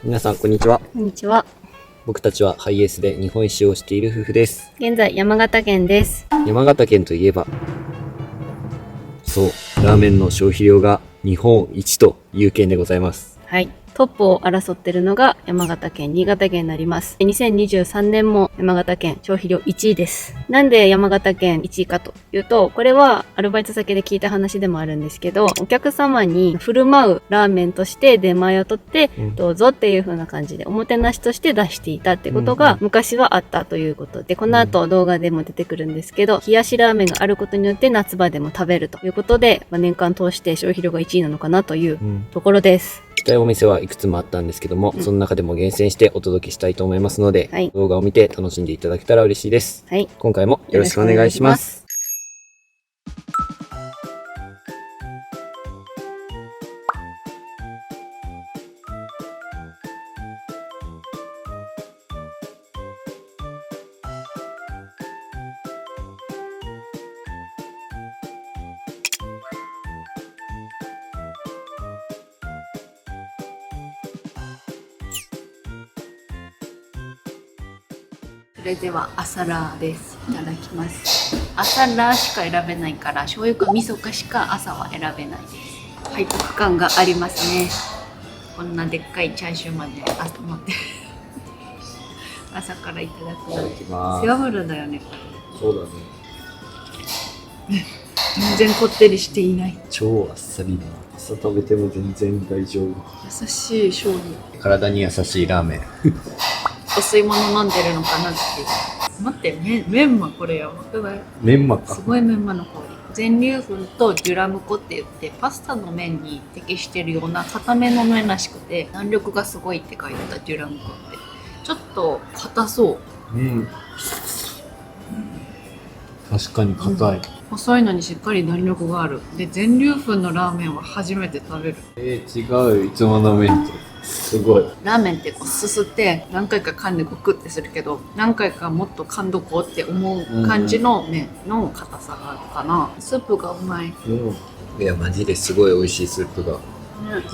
皆さんこんにちは。こんにちは。僕たちはハイエースで日本一周をしている夫婦です。現在山形県です。山形県といえば、そう、ラーメンの消費量が日本一という県でございます。はい。トップを争っているのが山形県、新潟県になります。2023年も山形県消費量1位です。なんで山形県1位かというと、これはアルバイト先で聞いた話でもあるんですけど、お客様に振る舞うラーメンとして出前を取って、どうぞっていう風な感じでおもてなしとして出していたってことが昔はあったということで、この後動画でも出てくるんですけど、冷やしラーメンがあることによって夏場でも食べるということで、年間通して消費量が1位なのかなというところです。行きたいお店はいくつもあったんですけども、その中でも厳選してお届けしたいと思いますので、はい、動画を見て楽しんでいただけたら嬉しいです。はい、今回もよろしくお願いします。それでは朝ラーです。いただきます。朝ラーしか選べないから、醤油か味噌かしか朝は選べないです。背徳感がありますね。こんなでっかいチャーシューまで朝持って朝からいただくの。背脂だよね、これ。そうだね。全然こってりしていない。超あっさりだ。朝食べても全然大丈夫。優しい醤油。体に優しいラーメン。お吸い物飲んでるのかなっていう。待って、メンマこれやばくない？メンマか。すごいメンマの香り。全粒粉とデュラム粉って言ってパスタの麺に適してるような固めの麺らしくて、弾力がすごいって書いてたデュラム粉って。ちょっと硬そう。確かに硬い。細いのにしっかり弾力がある。で、全粒粉のラーメンは初めて食べる。違う。いつもの麺と。すごい。ラーメンってこうすすって何回か噛んでゴクってするけど、何回かもっと噛んどこうって思う感じの麺の硬さがあるかな。スープがうまい。いやマジですごい美味しいスープが。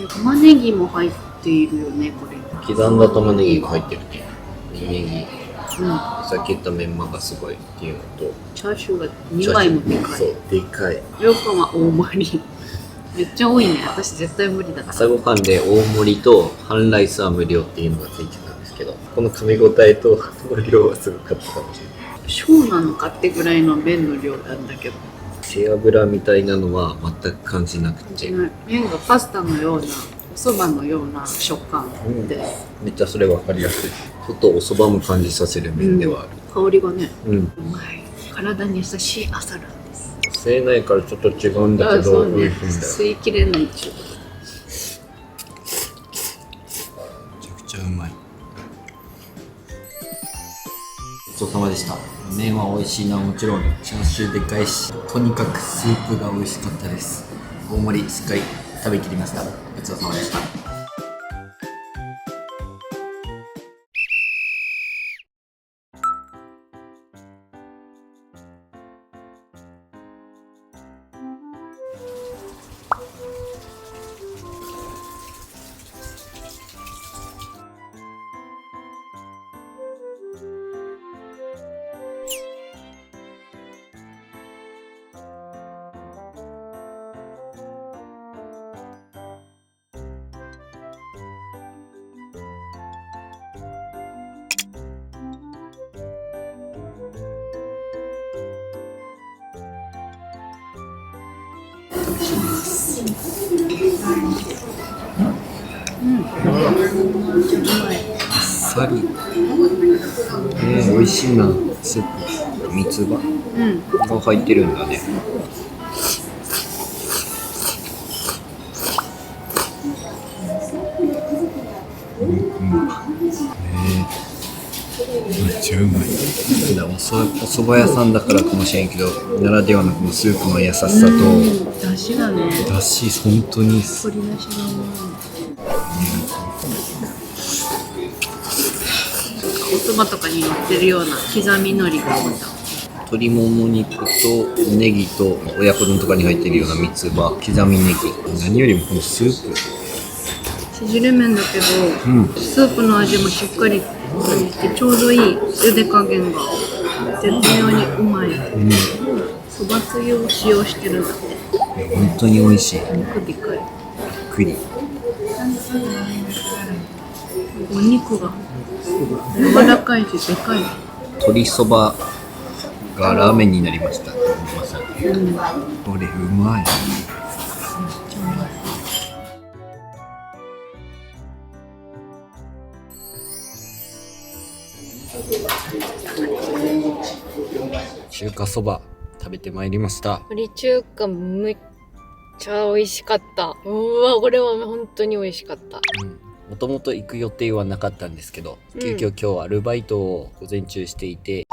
玉ねぎも入っているよね、これ。刻んだ玉ねぎが入ってるね。ネギ。さっき言ったメンマがすごいっていうのと、チャーシューが2枚もでかい。そう、でかい。ようかんは大盛り。めっちゃ多いね。私絶対無理だった。朝ごはんで大盛りと半ライスは無料っていうのがついてたんですけど、この噛み応えとこの量はすごかったかもしれない。小なのかってぐらいの麺の量なんだけど、背脂みたいなのは全く感じなくて、麺がパスタのような、お蕎麦のような食感です。めっちゃそれ分かりやすい。ちょっとお蕎麦も感じさせる麺ではある。香りがね、うまい。体に優しい朝ラーです。吸えないからちょっと違うんだけど、美味しいんだよ。吸い切れないっていうこと。めちゃくちゃうまい。ごちそうさまでした。麺は美味しいのはもちろん、チャーシューでかいし、とにかくスープが美味しかったです。大盛りしっかり食べきりました。ごちそうさまでした。あっさり。美味しいな。スープ。三つ葉が入ってるんだね。めっちゃうまい。お蕎麦屋さんだからかもしれんけど、ならではのこのスープの優しさと、だしだね。だし本当に。鶏だしがうまい。お蕎麦とかに乗ってるような刻み海苔がまた。鶏もも肉とネギと親子丼とかに入ってるような三つ葉、刻みネギ。何よりもこのスープ。縮れ麺だけど、スープの味もしっかりしてちょうどいい茹で加減が絶妙にうまい。そばつゆを使用してるんだって。本当に美味しい。肉でかい。栗。お肉が柔らかいしでかい。鶏そばがラーメンになりました。まさに。これうまい。中華そば食べてまいりました。鶏中華むっちゃ美味しかった。うわ、これは本当に美味しかった。もともと行く予定はなかったんですけど、急遽今日アルバイトを午前中していて、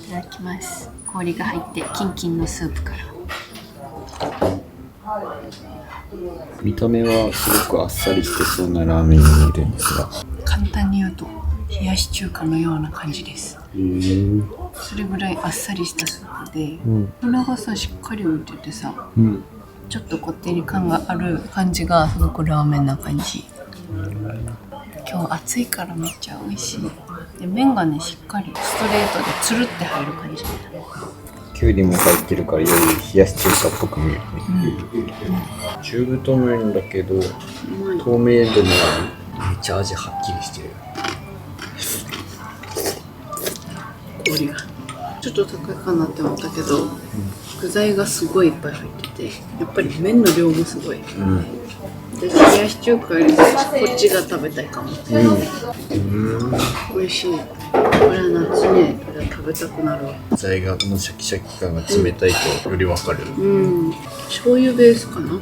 いただきます。氷が入ってキンキンのスープから。見た目はすごくあっさりしてそうなラーメンに見えるんですが、簡単に言うと冷やし中華のような感じです。それぐらいあっさりしたスープで、粉がさしっかり浮いててさ、ちょっとこってり感がある感じがすごくラーメンな感じ。今日暑いからめっちゃ美味しい。で麺がねしっかりストレートでつるって入る感じ。きゅうりも入ってるからより冷やし中華っぽく見えるね。中太麺だけど透明度もあり、めっちゃ味はっきりしてる。氷がちょっと高いかなって思ったけど、具材がすごいいっぱい入ってて、やっぱり麺の量もすごい。で冷やし中華よりこっちが食べたいかも。美味しい。これは夏ね、これは食べたくなるわ。具材がこのシャキシャキ感が冷たいとよりわかる。醤油ベースかな、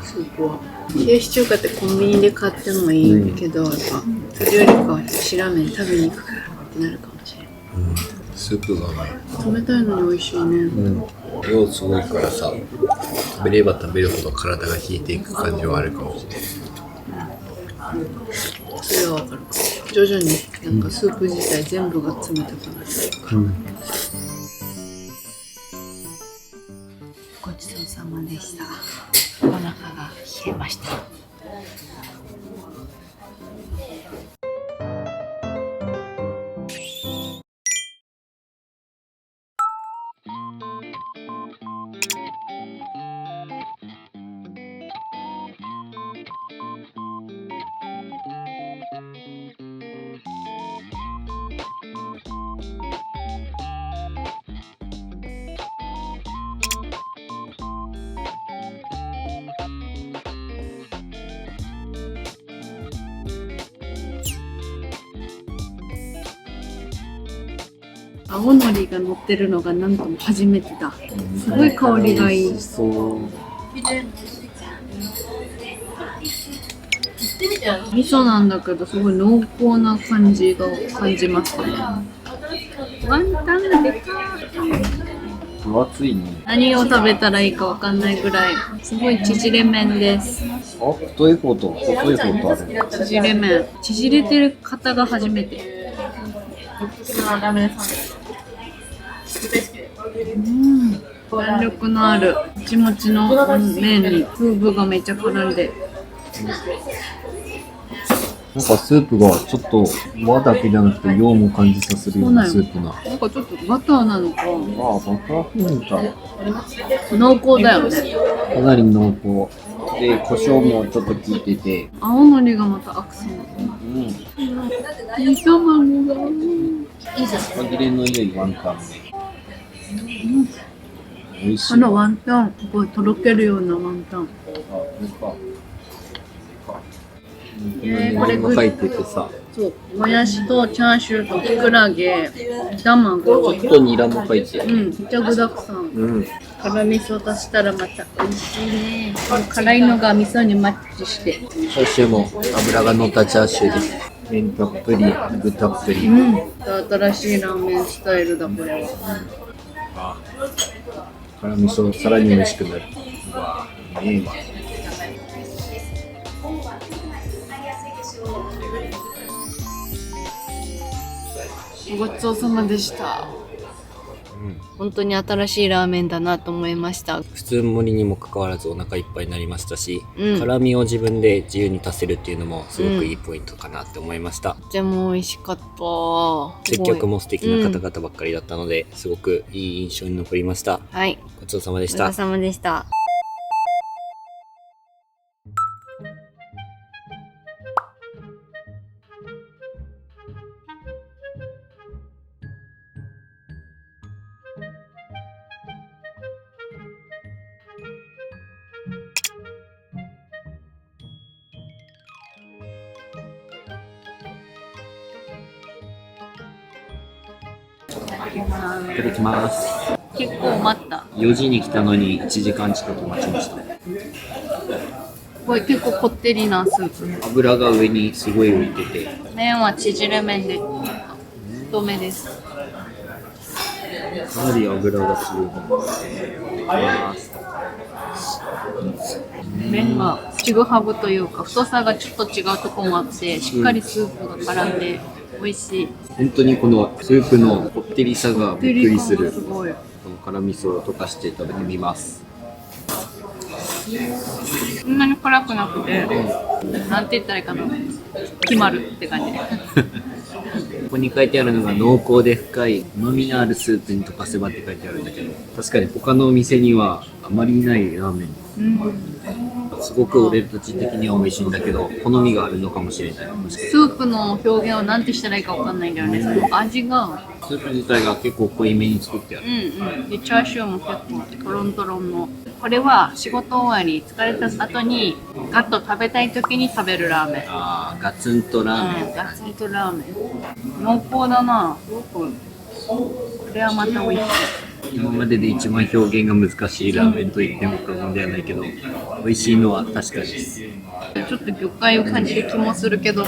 スープは。冷やし中華ってコンビニで買ってもいいけど、やっぱそれよりかは白麺食べに行くからってなるかもしれない。スープがね、冷たいのに美味しいね。量すごいからさ、食べれば食べるほど体が冷えていく感じはあるかもしれない。それはわかる。徐々になんかスープ自体全部が冷たくなる。ごちそうさまでした。お腹が冷えました。青のりが乗ってるのがなんとも初めてだ。すごい香りがいい。味噌なんだけどすごい濃厚な感じが感じますね。ワンタンがでかい。分厚いね。何を食べたらいいかわかんないぐらいすごい縮れ麺です。あ、太い方と細い方とある。縮れ麺。縮れてる方が初めて。弾力のあるもちもちの麺に風味がめっちゃ絡んで、なんかスープがちょっと和だけじゃなくて洋も感じさせるようなスープな。なんかちょっとバターなのか。ああ、バター風か。濃厚だよね。かなり濃厚。で、胡椒もちょっと効いてて。青のりがまたアクセント。煮卵が。歯切れの良いワンタンで。美味しい。このワンタン、すごいとろけるようなワンタン。これ書いててさ、そう、もやしとチャーシューとキクラゲ、卵、ちょっとニラも書いてある。めっちゃ具だくさん。うん。辛味噌足したらまた美味しいね。辛いのが味噌にマッチして。チャーシューも油が乗ったチャーシューです。麺たっぷり、具たっぷり。新しいラーメンスタイルだ、これは。辛味噌さらに美味しくなる。うわぁ、いいわ。ごちそうさまでした。本当に新しいラーメンだなと思いました。普通盛りにもかかわらずお腹いっぱいになりましたし、辛味を自分で自由に足せるっていうのもすごくいいポイントかなって思いました。とても美味しかった。接客も素敵な方々ばっかりだったので、すごくいい印象に残りました。はい。ごちそうさまでした。ごちそうさまでした。いただきます。結構待った。4時に来たのに1時間近く待ちました。これ結構こってりなスープ。油が上にすごい浮いてて。麺は縮れ麺で太めです。かなり油がすごい。麺がちぐはぐというか太さがちょっと違うところもあってしっかりスープが絡んで美味しい。本当にこのスープのこってりさがびっくりする。すごい。この辛味噌を溶かして食べてみます。そんなに辛くなくて、なんて言ったらいいかな、決まるって感じ。ここに書いてあるのが濃厚で深い旨味のあるスープに溶かせばって書いてあるんだけど、確かに他のお店にはあまりないラーメン。すごく俺たち的には美味しいんだけど、好みがあるのかもしれない。スープの表現をなんてしたらいいかわかんないんだよね。その味がスープ自体が結構濃いめに作ってある。でチャーシューも結構トロントロンの。これは仕事終わり疲れた後にガッと食べたい時に食べるラーメン。ああ、ガツンとラーメン。ガツンとラーメン。濃厚だな。すごく。これはまた美味しい。今までで一番表現が難しいラーメンと言っても過言ではないけど、美味しいのは確かです。ちょっと魚介を感じる気もするけど、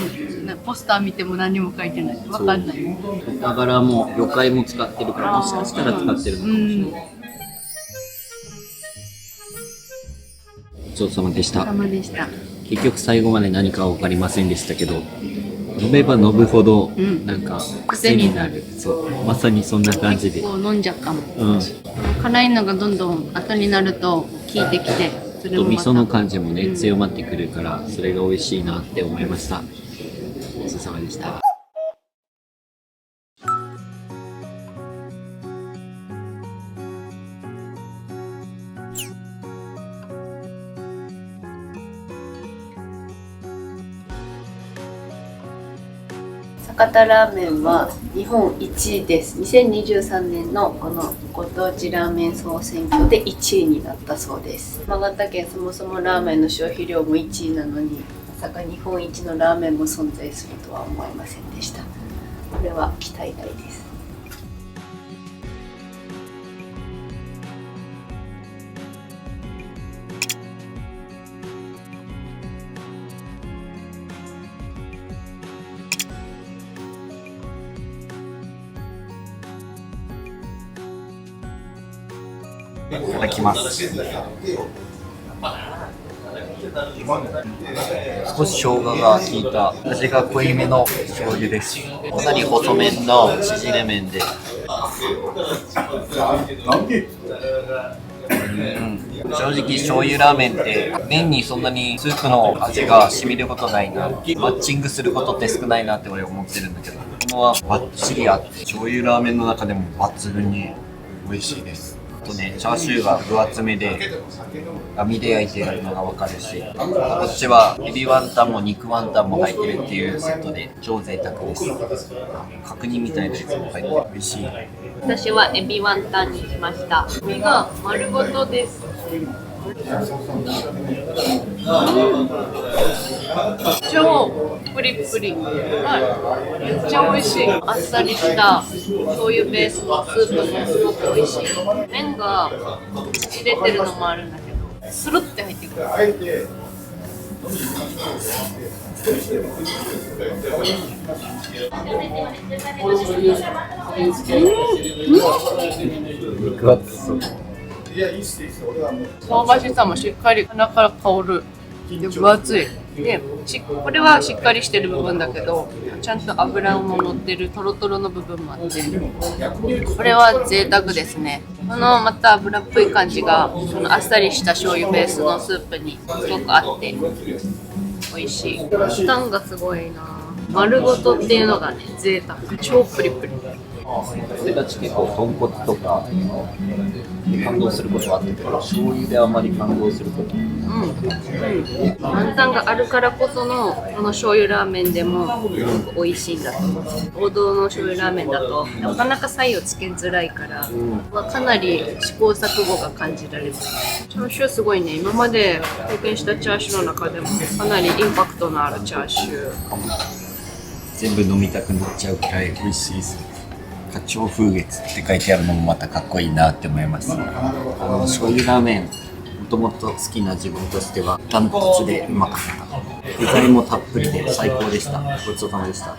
ポスター見ても何も書いてない。わかんない。だからもう魚介も使ってるから、もしかしたら使ってるのかもしれない。ごちそうさまでした。結局最後まで何かは分かりませんでしたけど、飲めば飲むほどなんか癖になる。そう、まさにそんな感じで。結構飲んじゃうかも。辛いのがどんどん後になると効いてきて、それも味噌の感じもね、強まってくるから、それが美味しいなって思いました。ごちそうさまでした。博多ラーメンは日本1位です。2023年のこのご当地ラーメン総選挙で1位になったそうです。山形県そもそもラーメンの消費量も1位なのに、まさか日本一のラーメンも存在するとは思いませんでした。これは期待大です。いただきます。少し生姜が効いた味が濃いめの醤油です。かなり細麺の縮れ麺で、正直醤油ラーメンって麺にそんなにスープの味が染みることないな、マッチングすることって少ないなって俺思ってるんだけど、このはバッチリあって醤油ラーメンの中でも抜群に美味しいです。とね、チャーシューが分厚めで網で焼いてあるのが分かるし、こっちはエビワンタンも肉ワンタンも入ってるっていうセットで超贅沢です。角煮みたいなやつも入って美味しい。私はエビワンタンにしました。身が丸ごとです。超プリプリ、はい、めっちゃ美味しい。あっさりした醤油ベースのスープもすごく美味しい。麺がちれてるのもあるんだけど、スルって入ってくる。肉厚そう。香ばしさもしっかり鼻から香る。で分厚い。で、これはしっかりしてる部分だけど、ちゃんと油も乗ってるトロトロの部分もあって、これは贅沢ですね。このまた油っぽい感じが、そのあっさりした醤油ベースのスープにすごく合って美味しい。タンがすごいな。丸ごとっていうのがね、贅沢。超プリプリ。俺たち結構豚骨とかで感動することはあったけど、醤油であまり感動することワンタンがあるからこそのこの醤油ラーメンでも美味しいんだと思う。王道の醤油ラーメンだとなかなか差異をつけづらいから、かなり試行錯誤が感じられます。チャーシューすごいね。今まで経験したチャーシューの中でもかなりインパクトのあるチャーシュー。全部飲みたくなっちゃうくらい美味しいです。花鳥風月って書いてあるのもまたかっこいいなって思います。醤油ラーメンもともと好きな自分としてはダントツでうまかった。具材もたっぷりで最高でした。ごちそうさまでした。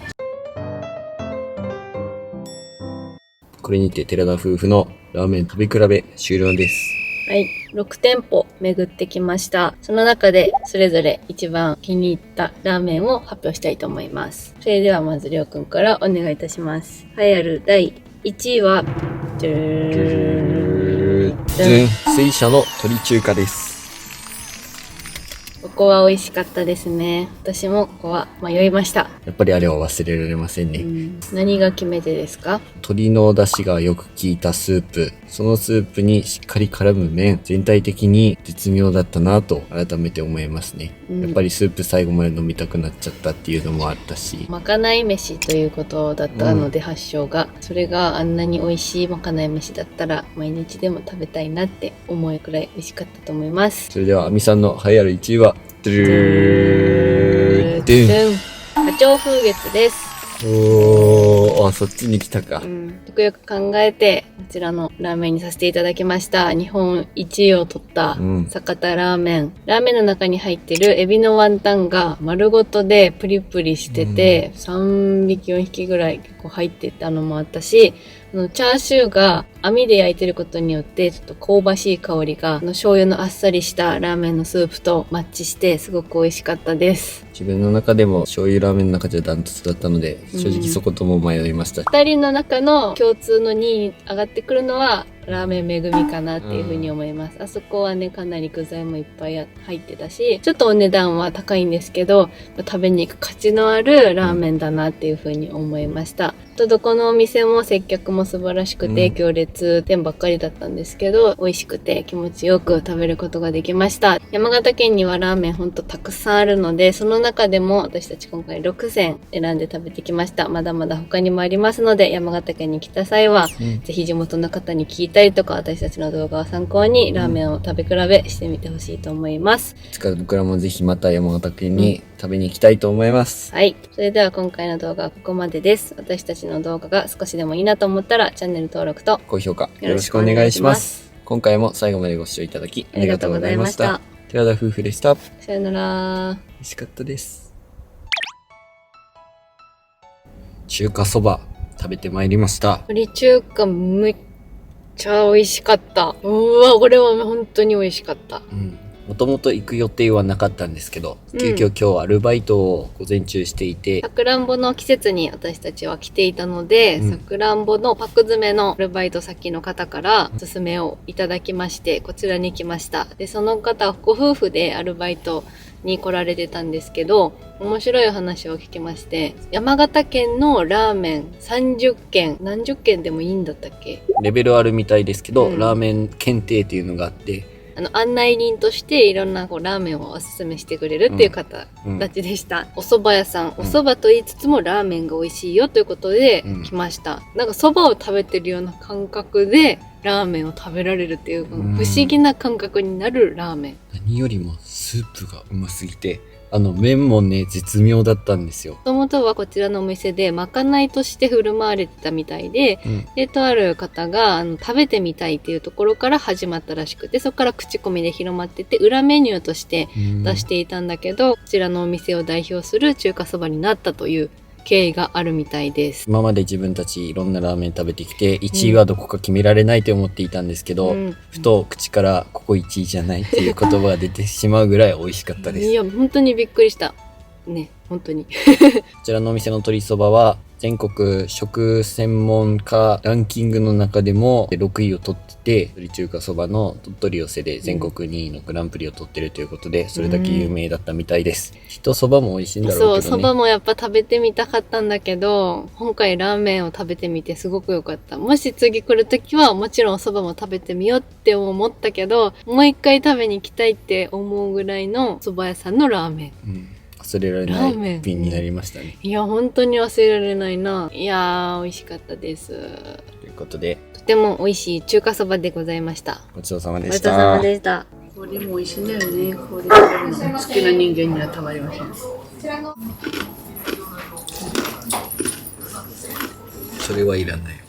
これにて寺田夫婦のラーメン食べ比べ終了です。はい。6店舗巡ってきました。その中でそれぞれ一番気に入ったラーメンを発表したいと思います。それではまずりょうくんからお願いいたします。栄えある第1位は、水車の鶏中華です。ここは美味しかったですね。私もここは迷いました。やっぱりあれは忘れられませんね。何が決め手ですか？鶏の出汁がよく効いたスープ、そのスープにしっかり絡む麺、全体的に絶妙だったなと改めて思いますね。やっぱりスープ最後まで飲みたくなっちゃったっていうのもあったし、まかない飯ということだったので、発祥がそれがあんなに美味しいまかない飯だったら毎日でも食べたいなって思うくらい美味しかったと思います。それではあみさんの栄えある1位は花鳥風月です。そっちに来たか。よくよく考えてこちらのラーメンにさせていただきました。日本一位を取った酒田ラーメン。ラーメンの中に入ってるエビのワンタンが丸ごとでプリプリしてて、3匹4匹ぐらい結構入ってたのもあったし、チャーシューが網で焼いてることによってちょっと香ばしい香りが醤油のあっさりしたラーメンのスープとマッチしてすごく美味しかったです。自分の中でも醤油ラーメンの中じゃダントツだったので、正直そことも迷いました。2人の中の共通の2位に上がってくるのはラーメンめぐみかなっていうふうに思います。あそこはね、かなり具材もいっぱい入ってたし、ちょっとお値段は高いんですけど、食べに行く価値のあるラーメンだなっていうふうに思いました。どこのお店も接客も素晴らしくて、行列店ばっかりだったんですけど、美味しくて気持ちよく食べることができました。山形県にはラーメンほんとたくさんあるので、その中でも私たち今回6選選んで食べてきました。まだまだ他にもありますので、山形県に来た際は、ぜひ地元の方に聞いたりとか、私たちの動画を参考にラーメンを食べ比べしてみてほしいと思います。いつか僕らもぜひまた山形県に食べに行きたいと思います。はい。それでは今回の動画はここまでです。私たちの動画が少しでもいいなと思ったら、チャンネル登録と高評価よろしくお願いします。今回も最後までご視聴いただきありがとうございました。寺田夫婦でした。さよなら。美味しかったです。中華そば食べてまいりました。鶏中華めっちゃ美味しかった。これは本当に美味しかった。もともと行く予定はなかったんですけど、急遽今日アルバイトを午前中していて、さくらんぼの季節に私たちは来ていたので、さくらんぼのパック詰めのアルバイト先の方からおすすめをいただきまして、こちらに来ました。で、その方、ご夫婦でアルバイトに来られてたんですけど、面白い話を聞きまして、山形県のラーメン30軒、何十軒でもいいんだったっけ？レベルあるみたいですけど、ラーメン検定っていうのがあって、案内人としていろんなラーメンをおすすめしてくれるっていう方たちでした。お蕎麦屋さん、お蕎麦と言いつつもラーメンが美味しいよということで来ました。なんか蕎麦を食べてるような感覚でラーメンを食べられるっていう、不思議な感覚になるラーメン。何よりもスープがうますぎて、麺もね、絶妙だったんですよ。もともとはこちらのお店でまかないとして振る舞われてたみたいで、とある方が食べてみたいっていうところから始まったらしくて、そこから口コミで広まってて、裏メニューとして出していたんだけど、こちらのお店を代表する中華そばになったという経緯があるみたいです。今まで自分たちいろんなラーメン食べてきて、1位はどこか決められないと思っていたんですけど、ふと口からここ1位じゃないっていう言葉が出てしまうぐらい美味しかったです。いや、本当にびっくりした。ね、本当に。こちらのお店の鶏そばは、全国食専門家ランキングの中でも6位を取ってて、鳥中華そばの鳥取寄せで全国2位のグランプリを取ってるということで、それだけ有名だったみたいです。きっとそばも美味しいんだろうけどね。そう、そばもやっぱ食べてみたかったんだけど、今回ラーメンを食べてみてすごく良かった。もし次来るときはもちろんそばも食べてみようって思ったけど、もう一回食べに行きたいって思うぐらいの蕎麦屋さんのラーメン。忘れられない一品になりましたね。いや、本当に忘れられないな。いやー、美味しかったです。ということで、とても美味しい中華そばでございました。ごちそうさまでごちそうした。さまでした。氷も美味しいんだよね。氷食べるの好きな人間にはたまりません。それはいらない。